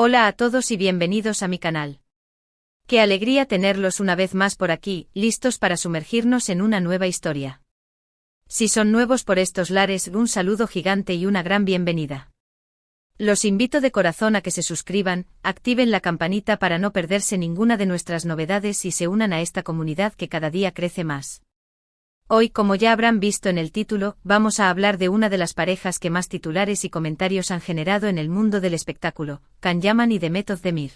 Hola a todos y bienvenidos a mi canal. Qué alegría tenerlos una vez más por aquí, listos para sumergirnos en una nueva historia. Si son nuevos por estos lares, un saludo gigante y una gran bienvenida. Los invito de corazón a que se suscriban, activen la campanita para no perderse ninguna de nuestras novedades y se unan a esta comunidad que cada día crece más. Hoy, como ya habrán visto en el título, vamos a hablar de una de las parejas que más titulares y comentarios han generado en el mundo del espectáculo, Can Yaman y Demet Özdemir.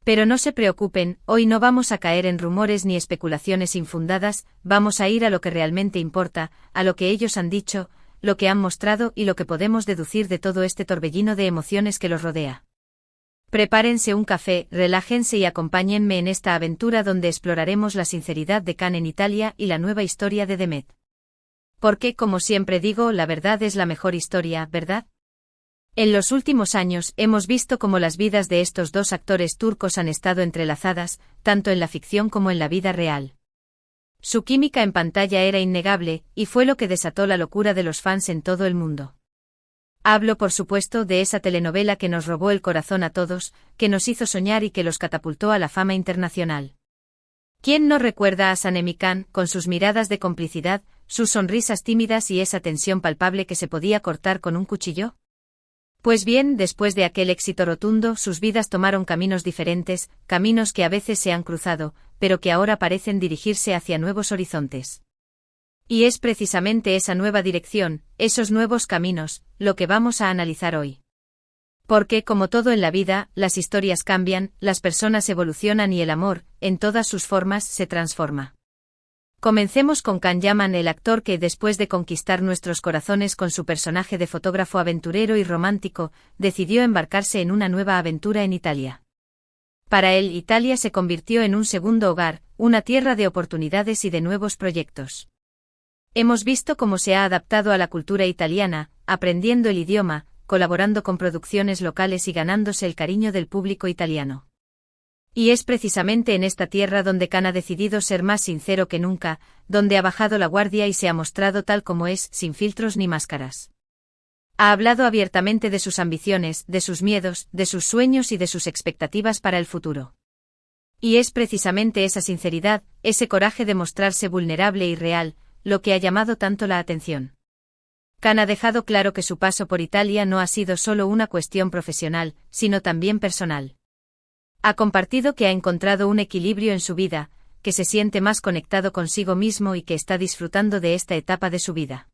Pero no se preocupen, hoy no vamos a caer en rumores ni especulaciones infundadas, vamos a ir a lo que realmente importa, a lo que ellos han dicho, lo que han mostrado y lo que podemos deducir de todo este torbellino de emociones que los rodea. Prepárense un café, relájense y acompáñenme en esta aventura donde exploraremos la sinceridad de Can en Italia y la nueva historia de Demet. Porque, como siempre digo, la verdad es la mejor historia, ¿verdad? En los últimos años hemos visto cómo las vidas de estos dos actores turcos han estado entrelazadas, tanto en la ficción como en la vida real. Su química en pantalla era innegable, y fue lo que desató la locura de los fans en todo el mundo. Hablo, por supuesto, de esa telenovela que nos robó el corazón a todos, que nos hizo soñar y que los catapultó a la fama internacional. ¿Quién no recuerda a Sanem y Can, con sus miradas de complicidad, sus sonrisas tímidas y esa tensión palpable que se podía cortar con un cuchillo? Pues bien, después de aquel éxito rotundo, sus vidas tomaron caminos diferentes, caminos que a veces se han cruzado, pero que ahora parecen dirigirse hacia nuevos horizontes. Y es precisamente esa nueva dirección, esos nuevos caminos, lo que vamos a analizar hoy. Porque, como todo en la vida, las historias cambian, las personas evolucionan y el amor, en todas sus formas, se transforma. Comencemos con Can Yaman, el actor que, después de conquistar nuestros corazones con su personaje de fotógrafo aventurero y romántico, decidió embarcarse en una nueva aventura en Italia. Para él, Italia se convirtió en un segundo hogar, una tierra de oportunidades y de nuevos proyectos. Hemos visto cómo se ha adaptado a la cultura italiana, aprendiendo el idioma, colaborando con producciones locales y ganándose el cariño del público italiano. Y es precisamente en esta tierra donde Can ha decidido ser más sincero que nunca, donde ha bajado la guardia y se ha mostrado tal como es, sin filtros ni máscaras. Ha hablado abiertamente de sus ambiciones, de sus miedos, de sus sueños y de sus expectativas para el futuro. Y es precisamente esa sinceridad, ese coraje de mostrarse vulnerable y real, lo que ha llamado tanto la atención. Can ha dejado claro que su paso por Italia no ha sido solo una cuestión profesional, sino también personal. Ha compartido que ha encontrado un equilibrio en su vida, que se siente más conectado consigo mismo y que está disfrutando de esta etapa de su vida.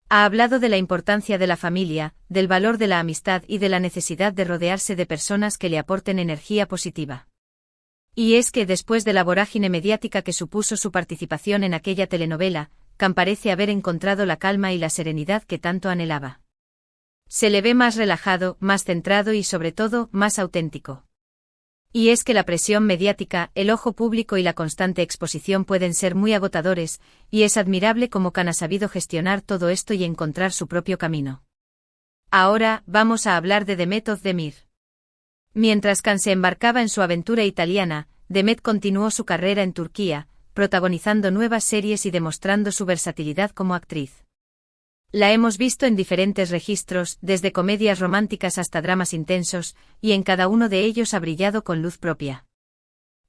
Ha hablado de la importancia de la familia, del valor de la amistad y de la necesidad de rodearse de personas que le aporten energía positiva. Y es que después de la vorágine mediática que supuso su participación en aquella telenovela, Can parece haber encontrado la calma y la serenidad que tanto anhelaba. Se le ve más relajado, más centrado y sobre todo, más auténtico. Y es que la presión mediática, el ojo público y la constante exposición pueden ser muy agotadores, y es admirable cómo Can ha sabido gestionar todo esto y encontrar su propio camino. Ahora, vamos a hablar de Demet Özdemir. Mientras Can se embarcaba en su aventura italiana, Demet continuó su carrera en Turquía, protagonizando nuevas series y demostrando su versatilidad como actriz. La hemos visto en diferentes registros, desde comedias románticas hasta dramas intensos, y en cada uno de ellos ha brillado con luz propia.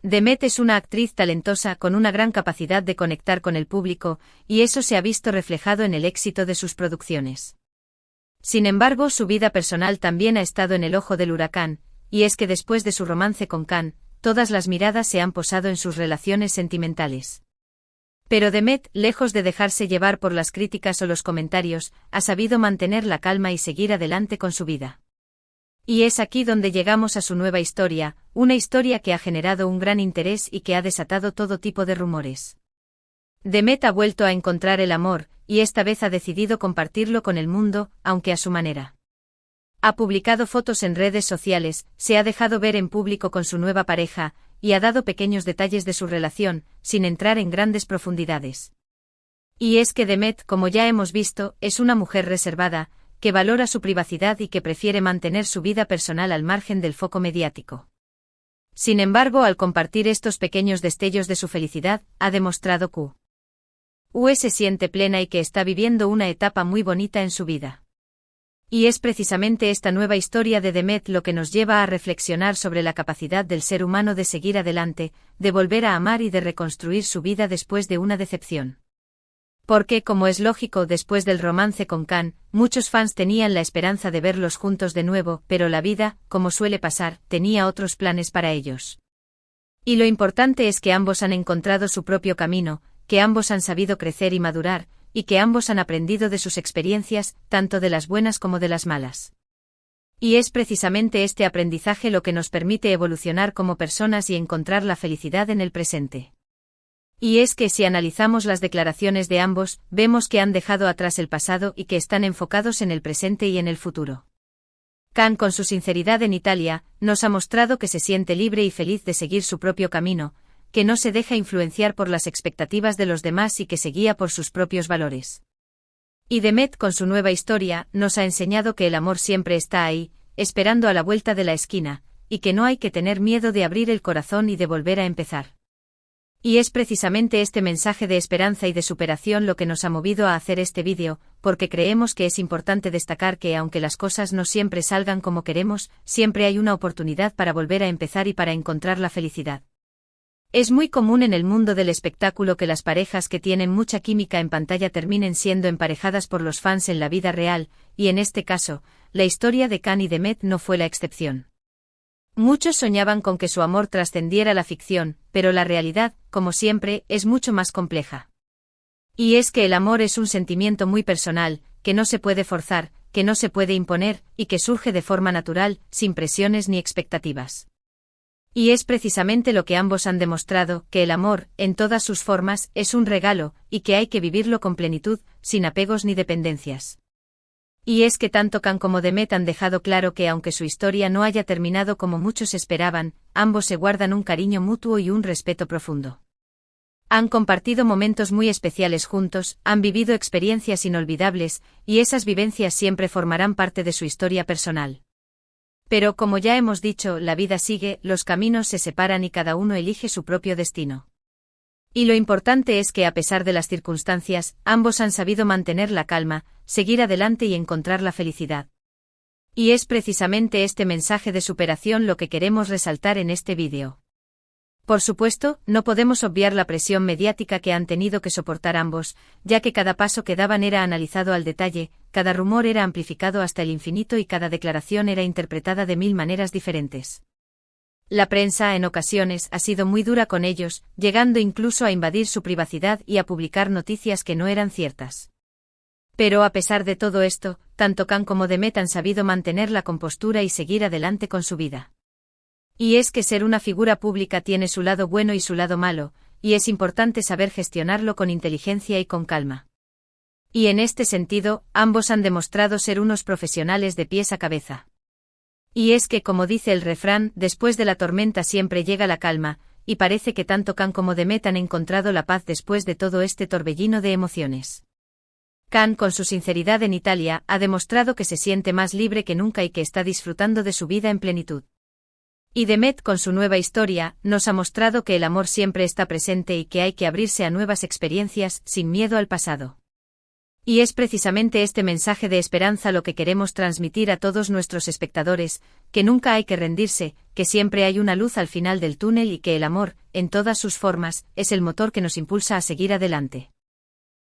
Demet es una actriz talentosa con una gran capacidad de conectar con el público, y eso se ha visto reflejado en el éxito de sus producciones. Sin embargo, su vida personal también ha estado en el ojo del huracán, y es que después de su romance con Can, todas las miradas se han posado en sus relaciones sentimentales. Pero Demet, lejos de dejarse llevar por las críticas o los comentarios, ha sabido mantener la calma y seguir adelante con su vida. Y es aquí donde llegamos a su nueva historia, una historia que ha generado un gran interés y que ha desatado todo tipo de rumores. Demet ha vuelto a encontrar el amor, y esta vez ha decidido compartirlo con el mundo, aunque a su manera. Ha publicado fotos en redes sociales, se ha dejado ver en público con su nueva pareja, y ha dado pequeños detalles de su relación, sin entrar en grandes profundidades. Y es que Demet, como ya hemos visto, es una mujer reservada, que valora su privacidad y que prefiere mantener su vida personal al margen del foco mediático. Sin embargo, al compartir estos pequeños destellos de su felicidad, ha demostrado que se siente plena y que está viviendo una etapa muy bonita en su vida. Y es precisamente esta nueva historia de Demet lo que nos lleva a reflexionar sobre la capacidad del ser humano de seguir adelante, de volver a amar y de reconstruir su vida después de una decepción. Porque, como es lógico después del romance con Can, muchos fans tenían la esperanza de verlos juntos de nuevo, pero la vida, como suele pasar, tenía otros planes para ellos. Y lo importante es que ambos han encontrado su propio camino, que ambos han sabido crecer y madurar, y que ambos han aprendido de sus experiencias, tanto de las buenas como de las malas. Y es precisamente este aprendizaje lo que nos permite evolucionar como personas y encontrar la felicidad en el presente. Y es que si analizamos las declaraciones de ambos, vemos que han dejado atrás el pasado y que están enfocados en el presente y en el futuro. Can, con su sinceridad en Italia, nos ha mostrado que se siente libre y feliz de seguir su propio camino, que no se deja influenciar por las expectativas de los demás y que se guía por sus propios valores. Y Demet, con su nueva historia, nos ha enseñado que el amor siempre está ahí, esperando a la vuelta de la esquina, y que no hay que tener miedo de abrir el corazón y de volver a empezar. Y es precisamente este mensaje de esperanza y de superación lo que nos ha movido a hacer este vídeo, porque creemos que es importante destacar que aunque las cosas no siempre salgan como queremos, siempre hay una oportunidad para volver a empezar y para encontrar la felicidad. Es muy común en el mundo del espectáculo que las parejas que tienen mucha química en pantalla terminen siendo emparejadas por los fans en la vida real, y en este caso, la historia de Can y Demet no fue la excepción. Muchos soñaban con que su amor trascendiera la ficción, pero la realidad, como siempre, es mucho más compleja. Y es que el amor es un sentimiento muy personal, que no se puede forzar, que no se puede imponer, y que surge de forma natural, sin presiones ni expectativas. Y es precisamente lo que ambos han demostrado, que el amor, en todas sus formas, es un regalo, y que hay que vivirlo con plenitud, sin apegos ni dependencias. Y es que tanto Can como Demet han dejado claro que aunque su historia no haya terminado como muchos esperaban, ambos se guardan un cariño mutuo y un respeto profundo. Han compartido momentos muy especiales juntos, han vivido experiencias inolvidables, y esas vivencias siempre formarán parte de su historia personal. Pero como ya hemos dicho, la vida sigue, los caminos se separan y cada uno elige su propio destino. Y lo importante es que a pesar de las circunstancias, ambos han sabido mantener la calma, seguir adelante y encontrar la felicidad. Y es precisamente este mensaje de superación lo que queremos resaltar en este vídeo. Por supuesto, no podemos obviar la presión mediática que han tenido que soportar ambos, ya que cada paso que daban era analizado al detalle, cada rumor era amplificado hasta el infinito y cada declaración era interpretada de 1000 maneras diferentes. La prensa, en ocasiones, ha sido muy dura con ellos, llegando incluso a invadir su privacidad y a publicar noticias que no eran ciertas. Pero a pesar de todo esto, tanto Can como Demet han sabido mantener la compostura y seguir adelante con su vida. Y es que ser una figura pública tiene su lado bueno y su lado malo, y es importante saber gestionarlo con inteligencia y con calma. Y en este sentido, ambos han demostrado ser unos profesionales de pies a cabeza. Y es que, como dice el refrán, después de la tormenta siempre llega la calma, y parece que tanto Can como Demet han encontrado la paz después de todo este torbellino de emociones. Can, con su sinceridad en Italia, ha demostrado que se siente más libre que nunca y que está disfrutando de su vida en plenitud. Y Demet, con su nueva historia, nos ha mostrado que el amor siempre está presente y que hay que abrirse a nuevas experiencias, sin miedo al pasado. Y es precisamente este mensaje de esperanza lo que queremos transmitir a todos nuestros espectadores, que nunca hay que rendirse, que siempre hay una luz al final del túnel y que el amor, en todas sus formas, es el motor que nos impulsa a seguir adelante.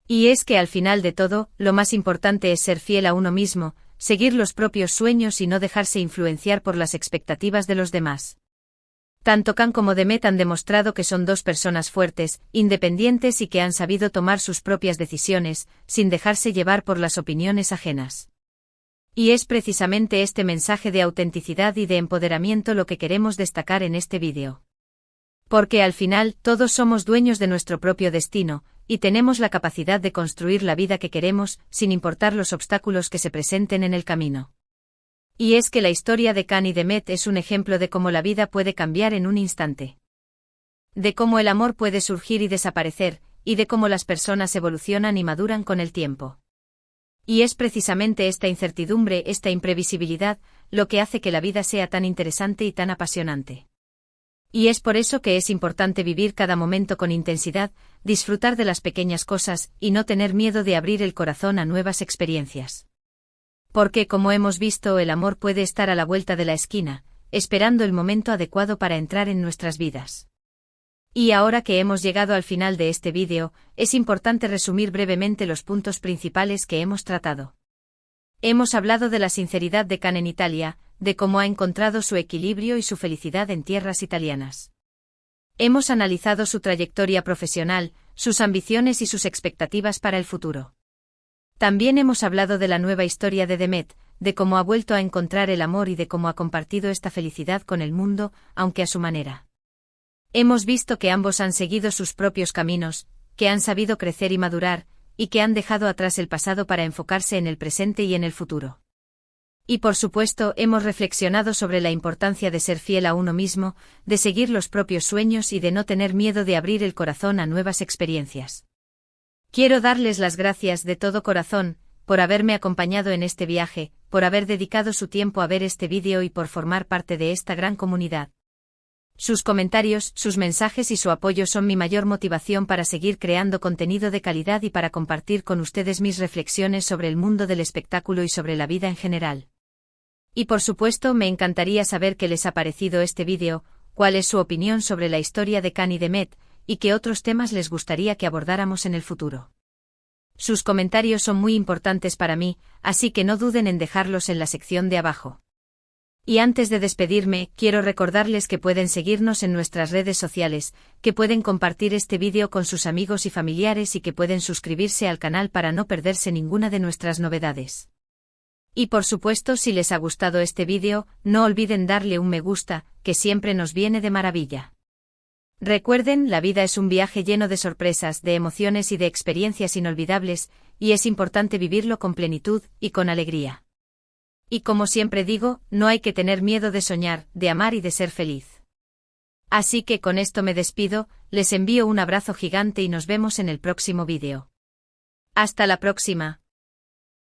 Y es que al final de todo, lo más importante es ser fiel a uno mismo, seguir los propios sueños y no dejarse influenciar por las expectativas de los demás. Tanto Can como Demet han demostrado que son dos personas fuertes, independientes y que han sabido tomar sus propias decisiones, sin dejarse llevar por las opiniones ajenas. Y es precisamente este mensaje de autenticidad y de empoderamiento lo que queremos destacar en este vídeo. Porque al final, todos somos dueños de nuestro propio destino, y tenemos la capacidad de construir la vida que queremos, sin importar los obstáculos que se presenten en el camino. Y es que la historia de Can y Demet es un ejemplo de cómo la vida puede cambiar en un instante. De cómo el amor puede surgir y desaparecer, y de cómo las personas evolucionan y maduran con el tiempo. Y es precisamente esta incertidumbre, esta imprevisibilidad, lo que hace que la vida sea tan interesante y tan apasionante. Y es por eso que es importante vivir cada momento con intensidad, disfrutar de las pequeñas cosas, y no tener miedo de abrir el corazón a nuevas experiencias. Porque como hemos visto, el amor puede estar a la vuelta de la esquina, esperando el momento adecuado para entrar en nuestras vidas. Y ahora que hemos llegado al final de este vídeo, es importante resumir brevemente los puntos principales que hemos tratado. Hemos hablado de la sinceridad de Can en Italia, de cómo ha encontrado su equilibrio y su felicidad en tierras italianas. Hemos analizado su trayectoria profesional, sus ambiciones y sus expectativas para el futuro. También hemos hablado de la nueva historia de Demet, de cómo ha vuelto a encontrar el amor y de cómo ha compartido esta felicidad con el mundo, aunque a su manera. Hemos visto que ambos han seguido sus propios caminos, que han sabido crecer y madurar, y que han dejado atrás el pasado para enfocarse en el presente y en el futuro. Y por supuesto, hemos reflexionado sobre la importancia de ser fiel a uno mismo, de seguir los propios sueños y de no tener miedo de abrir el corazón a nuevas experiencias. Quiero darles las gracias de todo corazón, por haberme acompañado en este viaje, por haber dedicado su tiempo a ver este vídeo y por formar parte de esta gran comunidad. Sus comentarios, sus mensajes y su apoyo son mi mayor motivación para seguir creando contenido de calidad y para compartir con ustedes mis reflexiones sobre el mundo del espectáculo y sobre la vida en general. Y por supuesto, me encantaría saber qué les ha parecido este vídeo, cuál es su opinión sobre la historia de Can y Demet, y qué otros temas les gustaría que abordáramos en el futuro. Sus comentarios son muy importantes para mí, así que no duden en dejarlos en la sección de abajo. Y antes de despedirme, quiero recordarles que pueden seguirnos en nuestras redes sociales, que pueden compartir este vídeo con sus amigos y familiares y que pueden suscribirse al canal para no perderse ninguna de nuestras novedades. Y por supuesto, si les ha gustado este vídeo, no olviden darle un me gusta, que siempre nos viene de maravilla. Recuerden, la vida es un viaje lleno de sorpresas, de emociones y de experiencias inolvidables, y es importante vivirlo con plenitud y con alegría. Y como siempre digo, no hay que tener miedo de soñar, de amar y de ser feliz. Así que con esto me despido, les envío un abrazo gigante y nos vemos en el próximo vídeo. Hasta la próxima.